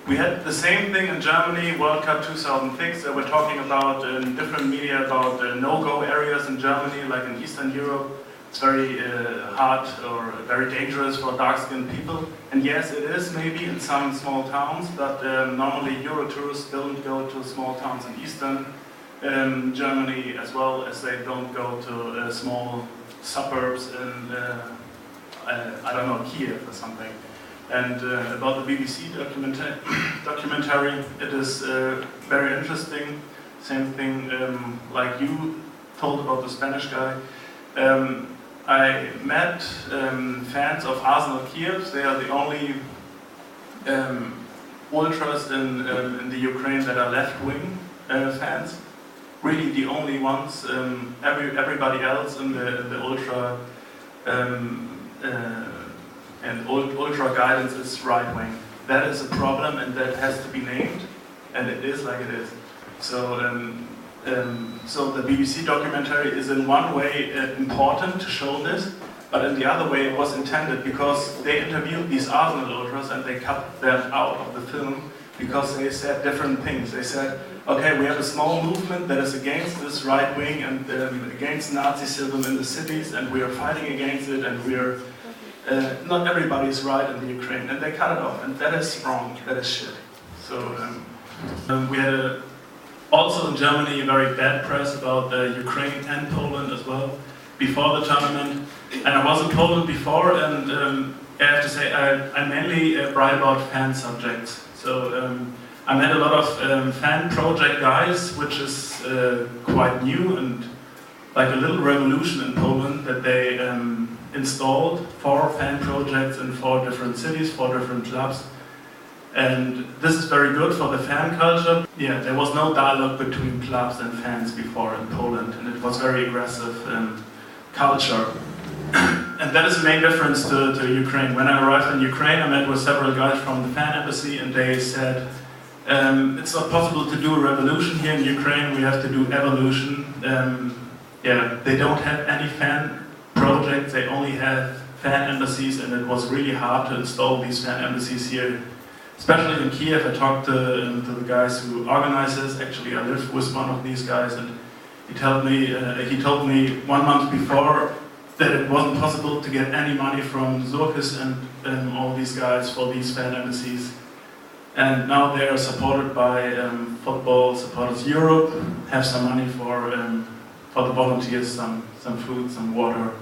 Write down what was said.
We had the same thing in Germany, World Cup 2006. They were talking about in different media about no-go areas in Germany, like in Eastern Europe. It's very hard or very dangerous for dark-skinned people. And yes, it is maybe in some small towns, but normally Euro tourists don't go to small towns in Eastern Germany, as well as they don't go to small suburbs in, I don't know, Kiev or something. And about the BBC documentary, it is very interesting. Same thing like you told about the Spanish guy. I met fans of Arsenal Kiev. They are the only ultras in the Ukraine that are left-wing fans. Really the only ones. Everybody else in the ultra and ultra guidance is right-wing. That is a problem, and that has to be named, and it is like it is. So the BBC documentary is in one way important to show this, but in the other way it was intended because they interviewed these Arsenal ultras and they cut them out of the film because they said different things. They said, okay, we have a small movement that is against this right wing and against Nazism in the cities, and we are fighting against it, and we are not everybody is right in the Ukraine, and they cut it off, and that is wrong, that is shit. So we had also in Germany a very bad press about Ukraine and Poland as well before the tournament. And I was in Poland before, and I have to say I mainly write about fan subjects. So I met a lot of fan project guys, which is quite new and like a little revolution in Poland that they installed 4 fan projects in 4 different cities, 4 different clubs. And this is very good for the fan culture. Yeah, there was no dialogue between clubs and fans before in Poland, and it was very aggressive culture. And that is the main difference to Ukraine. When I arrived in Ukraine, I met with several guys from the fan embassy, and they said, it's not possible to do a revolution here in Ukraine, we have to do evolution. Yeah, they don't have any fan projects, they only have fan embassies, and it was really hard to install these fan embassies here. Especially in Kiev, I talked to the guys who organize this. Actually, I lived with one of these guys, and he told me 1 month before that it wasn't possible to get any money from Zurkis and all these guys for these fan embassies. And now they are supported by Football Supporters Europe, have some money for the volunteers, some food, some water.